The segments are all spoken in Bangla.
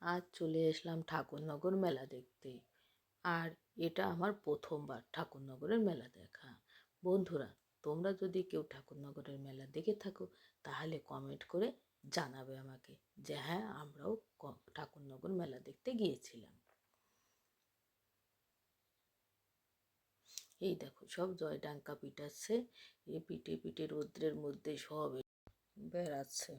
আজ চলে এসলাম ঠাকুরনগর মেলা দেখতে। আর এটা আমার প্রথমবার ঠাকুরনগরের মেলা দেখা। বন্ধুরা, তোমরা যদি কেউ ঠাকুরনগরের মেলা দেখে থাকো তাহলে কমেন্ট করে জানাবে আমাকে যে হ্যাঁ, আমরাও ঠাকুরনগর মেলা দেখতে গিয়েছিলাম। এই দেখো, সব জয়ডাঙ্কা পিটাচ্ছে। এ পিটে পিটে রৌদ্রের মধ্যে সব বেড়াচ্ছে।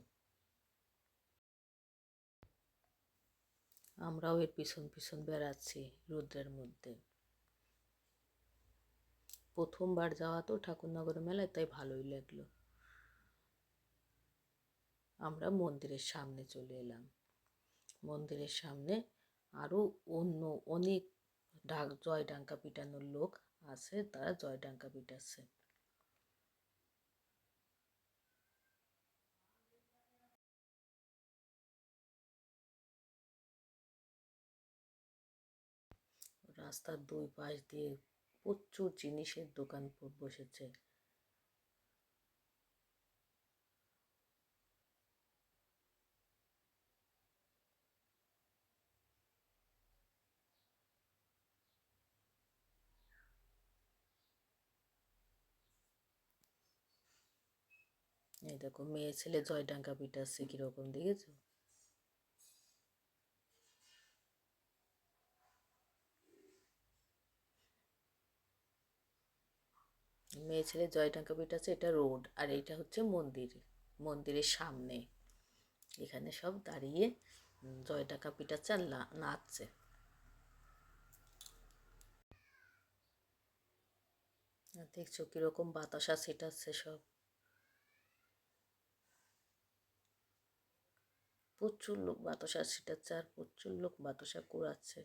আমরাও এর পিছন পিছন বেড়াচ্ছি রৌদ্রের মধ্যে। প্রথমবার যাওয়া তো ঠাকুরনগর মেলায়, তাই ভালোই লাগলো। আমরা মন্দিরের সামনে চলে এলাম। মন্দিরের সামনে আরও অন্য অনেক জয়ডাঙ্কা পিটানোর লোক আছে, তারা জয়ডাঙ্কা পিটাচ্ছে। রাস্তার দুই পাশ দিয়ে প্রচুর জিনিসের দোকান বসেছে। এই দেখো, মেয়ে ছেলে জয়ডাঙ্কা পিটাচ্ছে কিরকম, দেখেছো? মেয়ে ছেলে জয়ডাঙ্কা পিটাচ্ছে। এটা রোড, আর এটা হচ্ছে মন্দির। মন্দিরের সামনে এখানে সব দাঁড়িয়ে জয়ডাঙ্কা পিটাচ্ছে আর নাচছে। দেখছো কিরকম বাতাসা ছিটাচ্ছে সব। প্রচুর লোক বাতাসা ছিটাচ্ছে আর প্রচুর লোক বাতাসা কুড়াচ্ছে।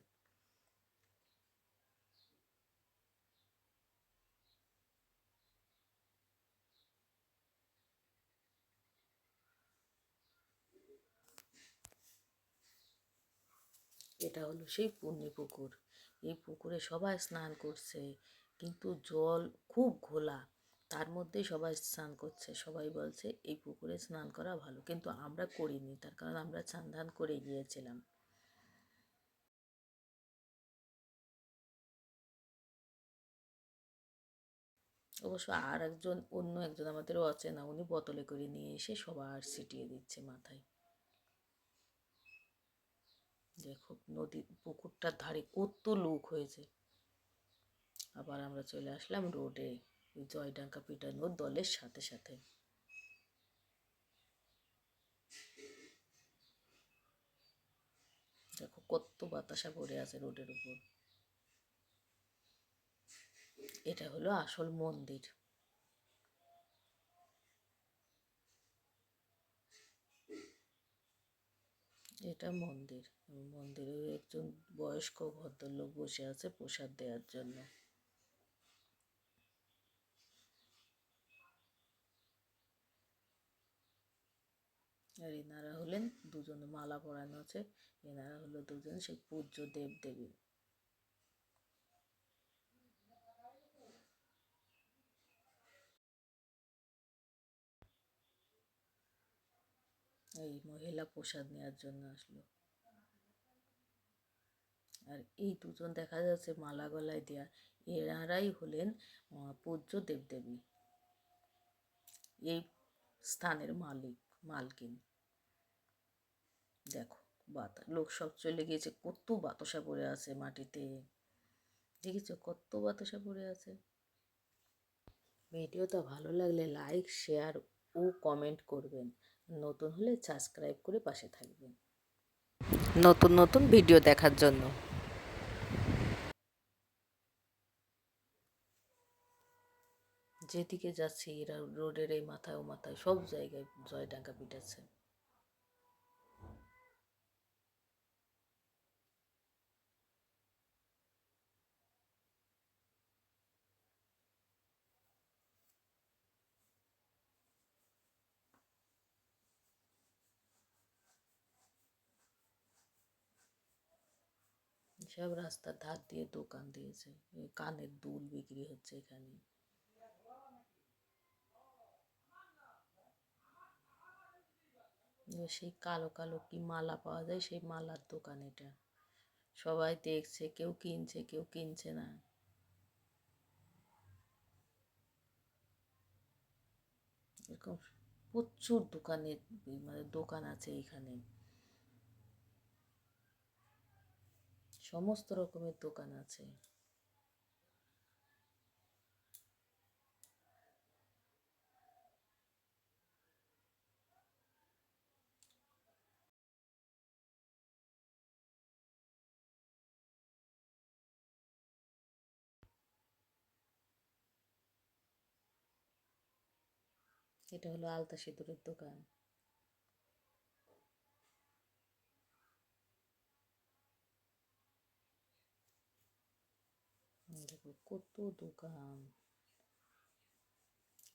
এটা হলো সেই পুণ্যি পুকুর। এই পুকুরে সবাই স্নান করছে, কিন্তু জল খুব ঘোলা। তার মধ্যেই সবাই স্নান করছে। সবাই বলছে এই পুকুরে স্নান করা ভালো, কিন্তু আমরা করিনি, তার কারণ আমরা স্নান ধান করে গিয়েছিলাম। অবশ্য আর একজন, অন্য একজন আমাদের অচেনা, উনি বোতলে করে নিয়ে এসে সবার ছিটিয়ে দিচ্ছে মাথায়। দেখো নদী পুকুরটার ধারে কত লোক হয়েছে। আবার আমরা চলে আসলাম রোডে, ওই জয়ডাঙ্কা পিটানোর দলের সাথে সাথে। দেখো কত বাতাসা পড়ে আছে রোডের উপর। এটা হলো আসল মন্দির। এটা মন্দির। মন্দিরে একজন বয়স্ক ভদ্রলোক বসে আছে প্রসাদ দেওয়ার জন্য। আর এনারা হলেন দুজনে, মালা পরানো আছে। এনারা হলো দুজন সেই পূজ্য দেব দেবী। এই মহিলা প্রসাদ নেওয়ার জন্য আসলো। আর এই দুজন দেখা যাচ্ছে মালা গলায় দেয়া, এনারাই হলেন পূজ্য দেবদেবী, এই স্থানের মালকিন। দেখো লোক সব চলে গিয়েছে, কত বাতাসা পড়ে আছে মাটিতে। দেখেছো কত বাতাসা পড়ে আছে। ভিডিওটা ভালো লাগলে লাইক, শেয়ার ও কমেন্ট করবেন। নতুন হলে সাবস্ক্রাইব করে পাশে থাকবেন নতুন নতুন ভিডিও দেখার জন্য। যেদিকে যাচ্ছি এরা রোডের এই মাথায় ও মাথায় সব জায়গায় জয়ডাঙ্কা পিটাচ্ছে। সব রাস্তার ধার দিয়ে দোকান দিয়েছে। কানের দুল বিক্রি হচ্ছে এখানে। সেই কালো কালো কি মালা পাওয়া যায়, সেই মালার দোকান এটা। সবাই দেখছে, কেউ কিনছে কেউ কিনছে না। এরকম প্রচুর দোকান আছে এখানে, সমস্ত রকমের দোকান আছে। এটা হলো আলতা সিঁদুরের দোকান। দেখো কত দোকান।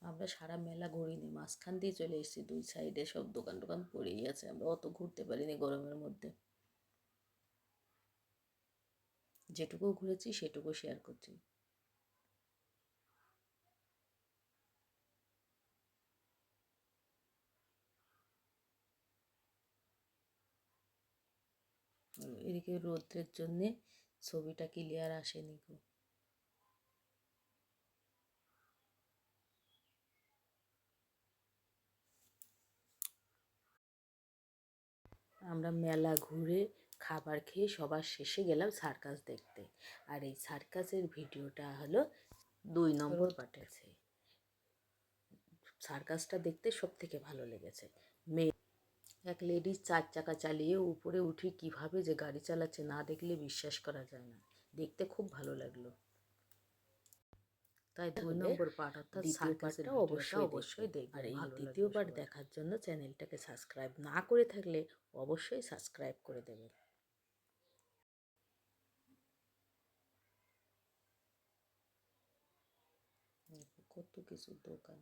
আমরা সারা মেলা ঘুরিনি, মাঝখান দিয়ে চলে এসেছি, দুই সাইডে সব দোকান টোকান পড়েই আছে, আমরা অত ঘুরতে পারিনি গরমের মধ্যে। যেটুকু ঘুরেছি সেটুকু শেয়ার করছি। এদিকে রৌদ্রের জন্যে ছবিটা ক্লিয়ার আসেনি গো। আমরা মেলা ঘুরে খাবার খেয়ে সবার শেষে গেলাম সার্কাস দেখতে। আর এই সার্কাসের ভিডিওটা হলো 2 নম্বর পার্টে। সার্কাসটা দেখতে সব থেকে ভালো লেগেছে। এক লেডিস 4 চাকা চালিয়ে উপরে উঠে কিভাবে যে গাড়ি চালাচ্ছে, না দেখলে বিশ্বাস করা যায় না, দেখতে খুব ভালো লাগলো। তাই 2 নম্বর পার্ট অর্থাৎ সার্কাসের ভিডিওটা অবশ্যই দেখবেন। আর এই দ্বিতীয় পার্ট দেখার জন্য চ্যানেলটাকে সাবস্ক্রাইব না করে থাকলে অবশ্যই সাবস্ক্রাইব করে দেবেন। কত কিছু দোকান।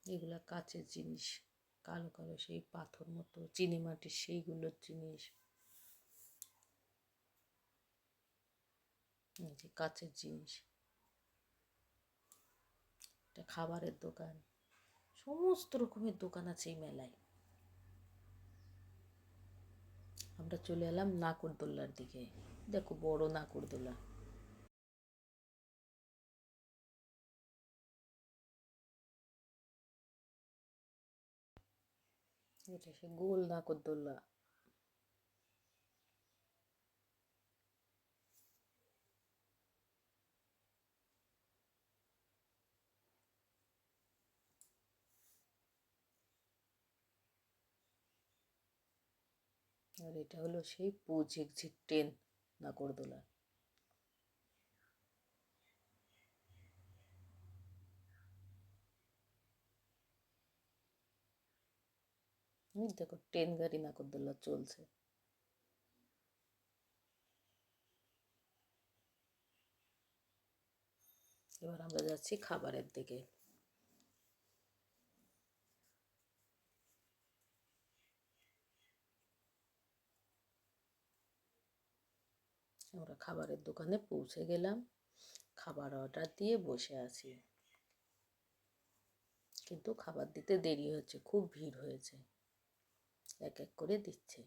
এগুলা কাচের জিনিস, কালো কালো সেই পাথর মতো চিনিমাটির সেইগুলোর জিনিস, যে কাচের জিনিস। এটা খাবারের দোকান, সমস্ত রকমের দোকান আছে এই মেলায়। আমরা চলে এলাম নাগরদোল্লার দিকে। দেখো বড় নাগরদোল্লা। এটা সে গোল নাগরদোল্লা। আর এটা হলো সেই ঝিকঝিক ট্রেন নাগরদোলা। দেখো ট্রেন গাড়ি নাগরদোলা চলছে। এবার আমরা যাচ্ছি খাবারের দিকে। আমরা খাবারের দোকানে পৌঁছে গেলাম, খাবার অর্ডার দিয়ে বসে আছি, কিন্তু খাবার দিতে দেরি হচ্ছে, খুব ভিড় হয়েছে, এক এক করে দিচ্ছে।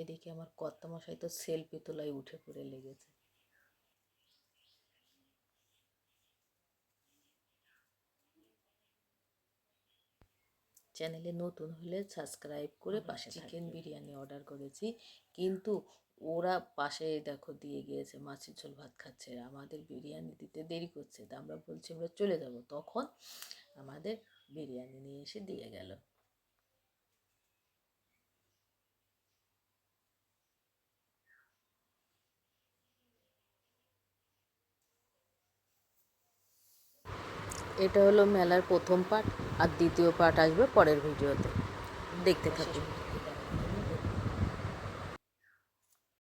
এদিকে আমার কর্তামশাই তো সেলফি তোলায় উঠে পড়ে লেগেছে। চ্যানেলে নতুন হলে সাবস্ক্রাইব করে পাশে চিকেন বিরিয়ানি অর্ডার করেছি, কিন্তু ওরা পাশে দেখো দিয়ে গিয়েছে মাছের ঝোল ভাত খাচ্ছে, আমাদের বিরিয়ানি দিতে দেরি করছে। তা আমরা বলছি আমরা চলে যাব, তখন আমাদের বিরিয়ানি নিয়ে এসে দিয়ে গেল। এটা হলো মেলার প্রথম পার্ট, আর দ্বিতীয় পার্ট আসবে পরের ভিডিওতে, দেখতে থাকুন।